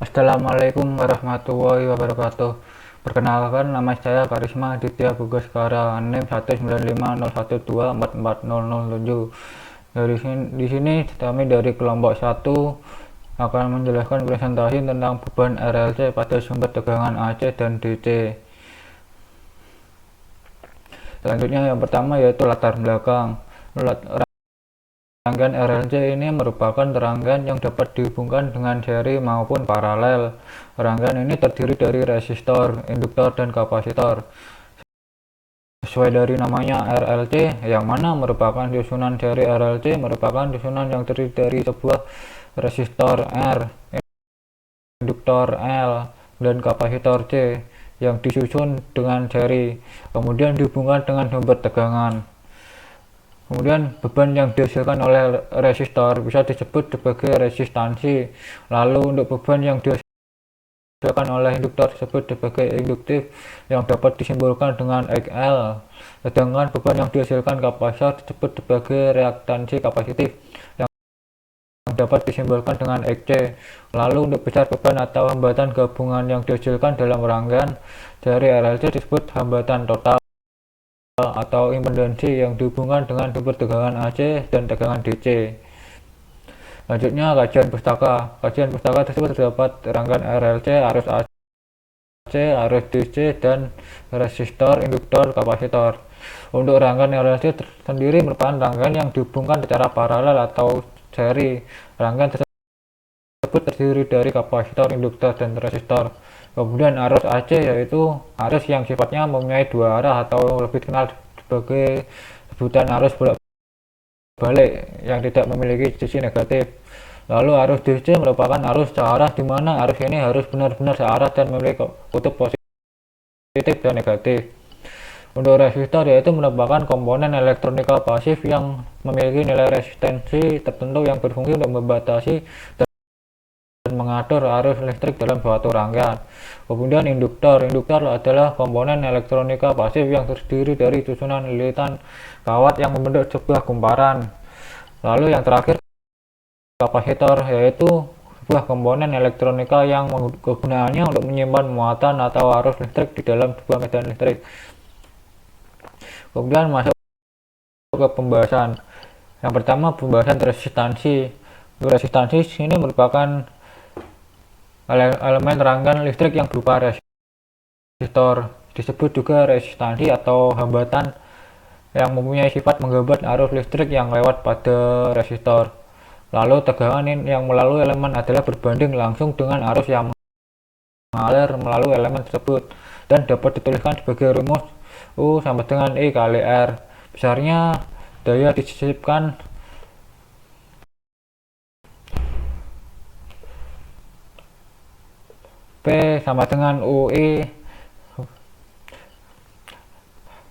Assalamualaikum warahmatullahi wabarakatuh. Perkenalkan, nama saya Karisma Aditya Bugaskara, NIM 19501244007. Di sini kami dari kelompok 1 akan menjelaskan presentasi tentang beban RLC pada sumber tegangan AC dan DC. Selanjutnya yang pertama yaitu latar belakang. Rangkaian RLC ini merupakan rangkaian yang dapat dihubungkan dengan seri maupun paralel. Rangkaian ini terdiri dari resistor, induktor, dan kapasitor. Sesuai dari namanya RLC, yang mana merupakan susunan seri RLC merupakan susunan yang terdiri dari sebuah resistor R, induktor L, dan kapasitor C yang disusun dengan seri, kemudian dihubungkan dengan sumber tegangan. Kemudian beban yang dihasilkan oleh resistor bisa disebut sebagai resistansi. Lalu untuk beban yang dihasilkan oleh induktor disebut sebagai induktif yang dapat disimbolkan dengan XL. Sedangkan beban yang dihasilkan kapasitor disebut sebagai reaktansi kapasitif yang dapat disimbolkan dengan XC. Lalu untuk besar beban atau hambatan gabungan yang dihasilkan dalam rangkaian seri RLC disebut hambatan total atau impedansi yang dihubungkan dengan sumber tegangan AC dan tegangan DC. Selanjutnya kajian pustaka. Kajian pustaka tersebut terdapat rangkaian RLC, arus AC, arus DC, dan resistor, induktor, kapasitor. Untuk rangkaian RLC sendiri merupakan rangkaian yang dihubungkan secara paralel atau seri. Rangkaian tersebut terdiri dari kapasitor, induktor, dan resistor. Kemudian arus AC yaitu arus yang sifatnya mempunyai dua arah atau lebih dikenal sebagai sebutan arus bolak-balik yang tidak memiliki sisi negatif. Lalu arus DC merupakan arus searah di mana arus ini harus benar-benar searah dan memiliki kutub positif dan negatif. Untuk resistor yaitu merupakan komponen elektronika pasif yang memiliki nilai resistensi tertentu yang berfungsi untuk membatasi dan mengatur arus listrik dalam suatu rangkaian. Kemudian induktor adalah komponen elektronika pasif yang terdiri dari susunan lilitan kawat yang membentuk sebuah kumparan. Lalu yang terakhir kapasitor yaitu sebuah komponen elektronika yang kegunaannya untuk menyimpan muatan atau arus listrik di dalam sebuah medan listrik. Kemudian masuk ke pembahasan. Yang pertama pembahasan resistansi. Resistansi ini merupakan elemen rangkaian listrik yang berupa resistor, disebut juga resistansi atau hambatan yang mempunyai sifat menghambat arus listrik yang lewat pada resistor. Lalu tegangan yang melalui elemen adalah berbanding langsung dengan arus yang mengalir melalui elemen tersebut dan dapat dituliskan sebagai rumus U sama dengan E kali R. Besarnya daya disisipkan P sama dengan UE.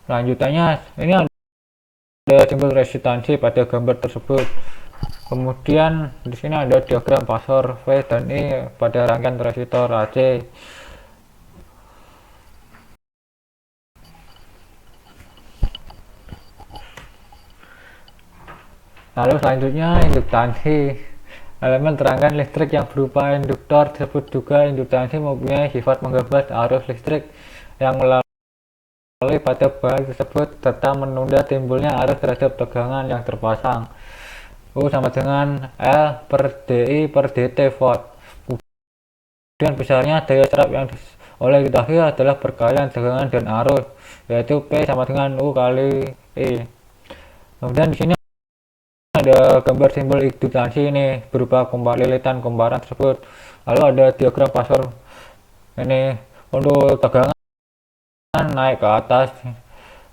Lanjutannya ini ada simbol resistansi pada gambar tersebut. Kemudian di sini ada diagram fasor V dan E pada rangkaian resistor AC. Lalu selanjutnya induktansi. Elemen rangkaian listrik yang berupa induktor disebut juga induktansi mempunyai sifat menghambat arus listrik yang melalui pada bahan tersebut serta menunda timbulnya arus terhadap tegangan yang terpasang. U sama dengan L per DI per DT volt. Kemudian besarnya daya serap yang oleh diketahui adalah perkalian tegangan dan arus, yaitu P sama dengan U kali E. Kemudian di sini ada gambar simbol induktansi ini berupa lilitan kumparan tersebut. Lalu ada diagram fasor ini untuk tegangan naik ke atas,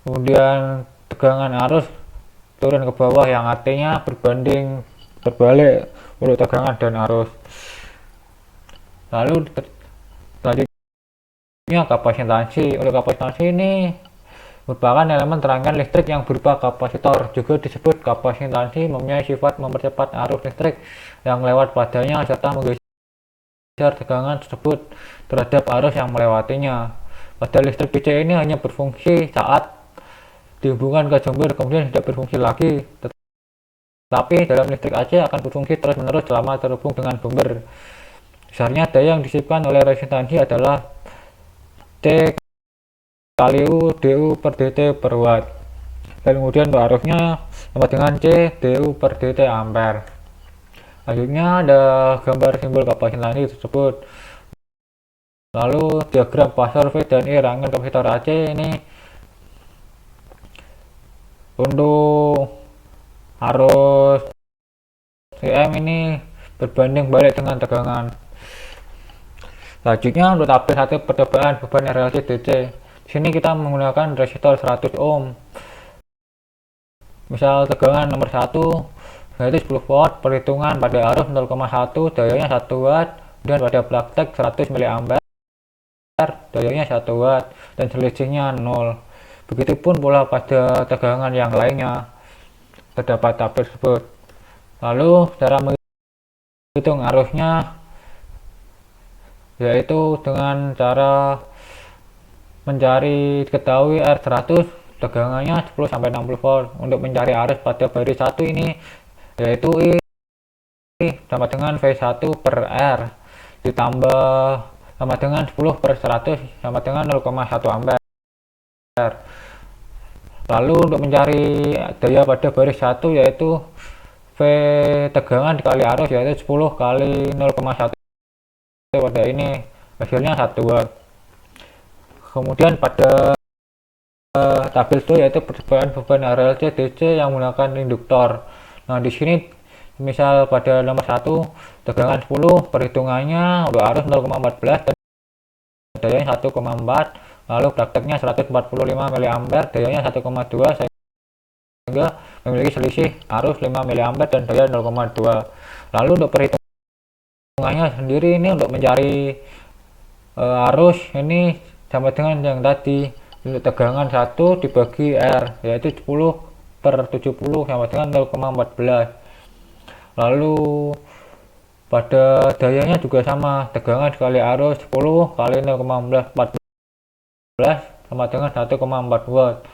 kemudian tegangan arus turun ke bawah yang artinya berbalik untuk tegangan dan arus. Lalu selanjutnya kapasitansi. Untuk kapasitansi ini merupakan elemen rangkaian listrik yang berupa kapasitor, juga disebut kapasitansi, mempunyai sifat mempercepat arus listrik yang lewat padanya serta menggeser tegangan tersebut terhadap arus yang melewatinya. Pada listrik DC ini hanya berfungsi saat dihubungkan ke sumber, kemudian tidak berfungsi lagi. Tetapi dalam listrik AC akan berfungsi terus-menerus selama terhubung dengan sumber. Besarnya daya yang disipkan oleh resistansi adalah C kali U DU per dt per watt. Dan kemudian untuk arusnya sama dengan C DU per dt ampere. Selanjutnya ada gambar simbol kapasitansi tersebut. Lalu diagram pasar V dan I rangkaian kapasitor AC ini untuk arus CM ini berbanding balik dengan tegangan. Selanjutnya untuk tabel 1 percobaan beban RLC DC. Di sini kita menggunakan resistor 100 ohm. Misal tegangan nomor 1 yaitu 10 volt, perhitungan pada arus 0,1 dayanya 1 watt, dan pada praktek 100 mA dayanya 1 watt dan selisihnya 0. Begitupun pula pada tegangan yang lainnya terdapat tabel tersebut. Lalu cara menghitung arusnya yaitu dengan cara mencari diketahui R100 tegangannya 10 sampai 60 volt. Untuk mencari arus pada baris 1 ini yaitu I sama dengan V1 per R ditambah sama dengan 10 per 100 sama dengan 0,1 ampere. Lalu untuk mencari daya pada baris 1 yaitu V tegangan dikali arus yaitu 10 kali 0,1 pada ini hasilnya 1 watt. Kemudian pada tabel 2 yaitu percobaan beban RLC DC yang menggunakan induktor. Nah, di sini misal pada nomor 1 tegangan 10, perhitungannya untuk arus 0,14 dan dayanya 1,4, lalu prakteknya 145 mA, dayanya 1,2 sehingga memiliki selisih arus 5 mA dan daya 0,2. Lalu untuk perhitungannya sendiri ini untuk mencari arus ini sama dengan yang tadi, untuk tegangan 1 dibagi R yaitu 10 per 70 sama dengan 0,14. Lalu pada dayanya juga sama, tegangan dikali arus 10 kali 0,14 sama dengan 1,4 watt.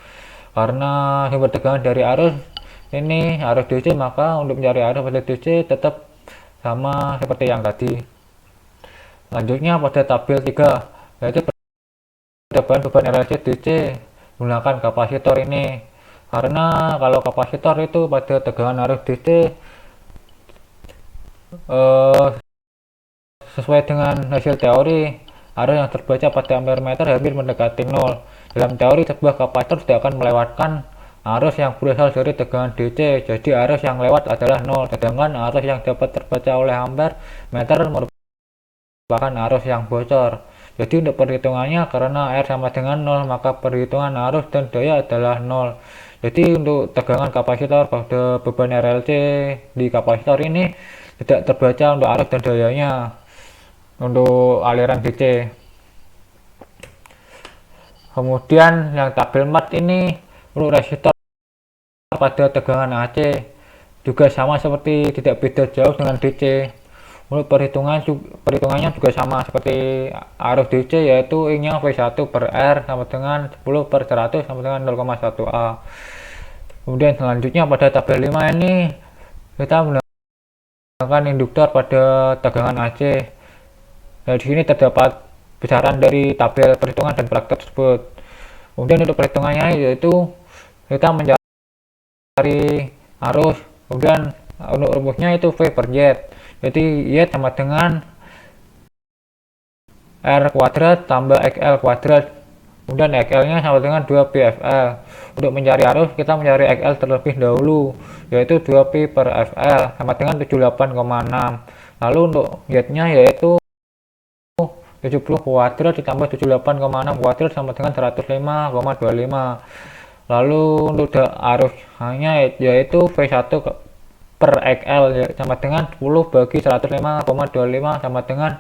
Karena sumber tegangan dari arus ini arus DC, maka untuk mencari arus pada DC tetap sama seperti yang tadi. Lanjutnya pada tabel 3 yaitu percobaan beban RLC DC menggunakan kapasitor ini. Karena kalau kapasitor itu pada tegangan arus DC sesuai dengan hasil teori, arus yang terbaca pada ampere meter hampir mendekati 0. Dalam teori, sebuah kapasitor tidak akan melewatkan arus yang berasal dari tegangan DC, jadi arus yang lewat adalah 0, sedangkan arus yang dapat terbaca oleh ampere meter merupakan arus yang bocor. Jadi untuk perhitungannya, karena R sama dengan 0, maka perhitungan arus dan daya adalah 0. Jadi untuk tegangan kapasitor pada beban RLC di kapasitor ini tidak terbaca untuk arus dan dayanya untuk aliran DC. Kemudian yang tabel 4 ini untuk resistor pada tegangan AC juga sama, seperti tidak beda jauh dengan DC. Untuk perhitungannya juga sama seperti arus DC, yaitu I nya V1 per R sama dengan 10 per 100 sama dengan 0,1 A. Kemudian selanjutnya pada tabel 5 ini kita menggunakan induktor pada tegangan AC. Nah, di sini terdapat besaran dari tabel perhitungan dan praktek tersebut. Kemudian untuk perhitungannya yaitu kita mencari arus, kemudian untuk rumusnya itu V per Z. Jadi Y sama dengan R kuadrat tambah XL kuadrat, kemudian XL nya sama dengan 2πfL. Untuk mencari arus kita mencari XL terlebih dahulu, yaitu 2π per FL sama dengan 78,6. Lalu untuk Z nya yaitu 70 kuadrat ditambah 78,6 kuadrat sama dengan 105,25. Lalu untuk arus hanya yaitu V1 per XL sama dengan 10 bagi 105,25 sama dengan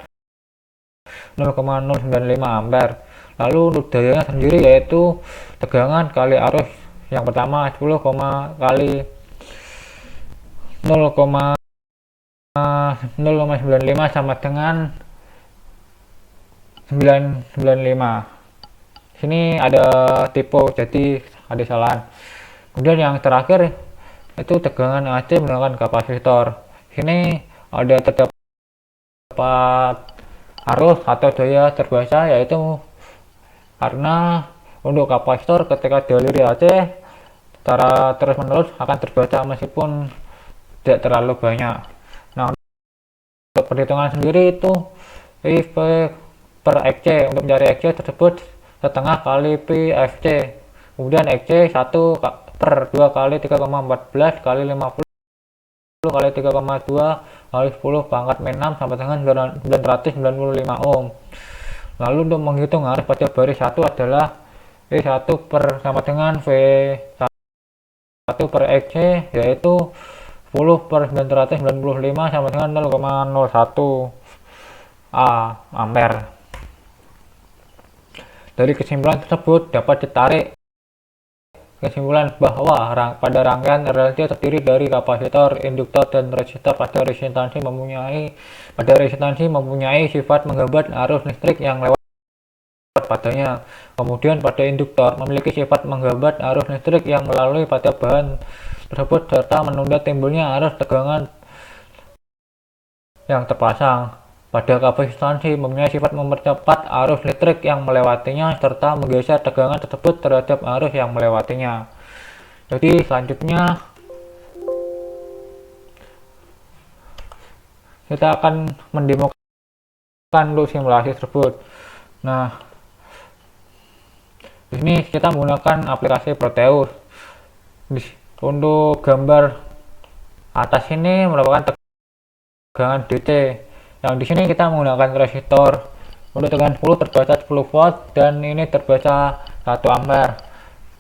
0,095 ampere. Lalu untuk dayanya sendiri yaitu tegangan kali arus yang pertama 10, kali 0,095 sama dengan 995. Sini ada typo, jadi ada kesalahan. Kemudian yang terakhir itu tegangan AC menggunakan kapasitor. Sini ada terdapat arus atau daya terbaca, yaitu karena untuk kapasitor ketika dialiri AC secara terus menerus akan terbaca meskipun tidak terlalu banyak. Nah, untuk perhitungan sendiri itu IV per XC. Untuk mencari XC tersebut setengah kali Pi FC, kemudian XC 1 per 2 kali 3,14 kali 50 kali 3,2 kali 10 pangkat min 6 sampai dengan 995 ohm. Lalu untuk menghitung arus pada baris 1 adalah V1 per sama dengan V1 per XC, yaitu 10 per 995 sama dengan 0,01 ampere. Dari kesimpulan tersebut dapat ditarik kesimpulan bahwa pada rangkaian RLC terdiri dari kapasitor, induktor, dan resistor. Pada resistansi mempunyai sifat menghambat arus listrik yang lewat padanya. Kemudian pada induktor memiliki sifat menghambat arus listrik yang melalui pada bahan tersebut serta menunda timbulnya arus tegangan yang terpasang. Pada kapasitansi mempunyai sifat mempercepat arus listrik yang melewatinya serta menggeser tegangan tersebut terhadap arus yang melewatinya. Jadi selanjutnya kita akan mendemokan untuk simulasi tersebut. Nah, di sini kita menggunakan aplikasi Proteus. Untuk gambar atas ini merupakan tegangan DC. Yang di sini kita menggunakan resistor. Untuk tegangan 10 terbaca 10 volt dan ini terbaca 1 ampere.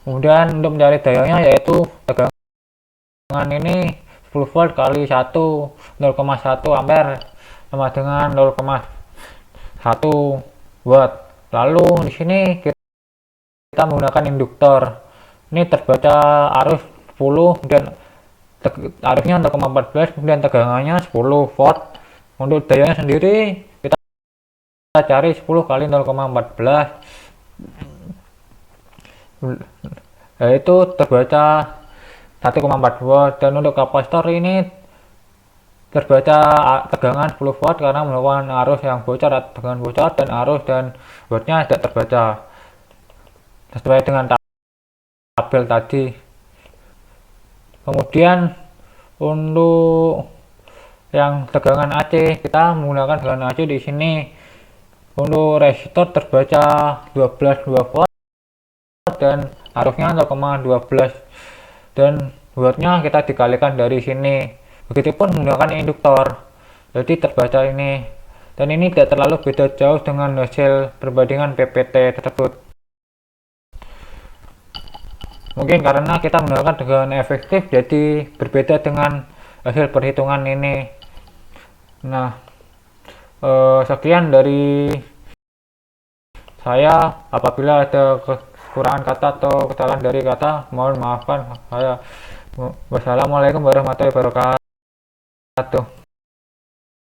Kemudian untuk mencari dayanya yaitu tegangan ini 10 volt kali 1 0,1 ampere sama dengan 0,1 watt. Lalu di sini kita menggunakan induktor. Ini terbaca arus 10 dan arusnya 0,14 kemudian tegangannya 10 volt. Untuk dayanya sendiri kita cari 10 kali 0,14 yaitu terbaca 1,4 volt. Dan untuk kapasitor ini terbaca tegangan 10 volt karena merupakan arus yang bocor, tegangan bocor, dan arus dan wattnya tidak terbaca sesuai dengan tabel tadi. Kemudian untuk yang tegangan AC kita menggunakan tegangan AC di sini. Untuk resistor terbaca 12 volt dan arusnya 0,12 dan wattnya kita dikalikan dari sini. Begitupun menggunakan induktor, jadi terbaca ini, dan ini tidak terlalu beda jauh dengan hasil perbandingan PPT tersebut. Mungkin karena kita menggunakan tegangan efektif jadi berbeda dengan hasil perhitungan ini. Nah, sekian dari saya. Apabila ada kekurangan kata atau kesalahan dari kata, mohon maafkan saya. Wassalamualaikum warahmatullahi wabarakatuh.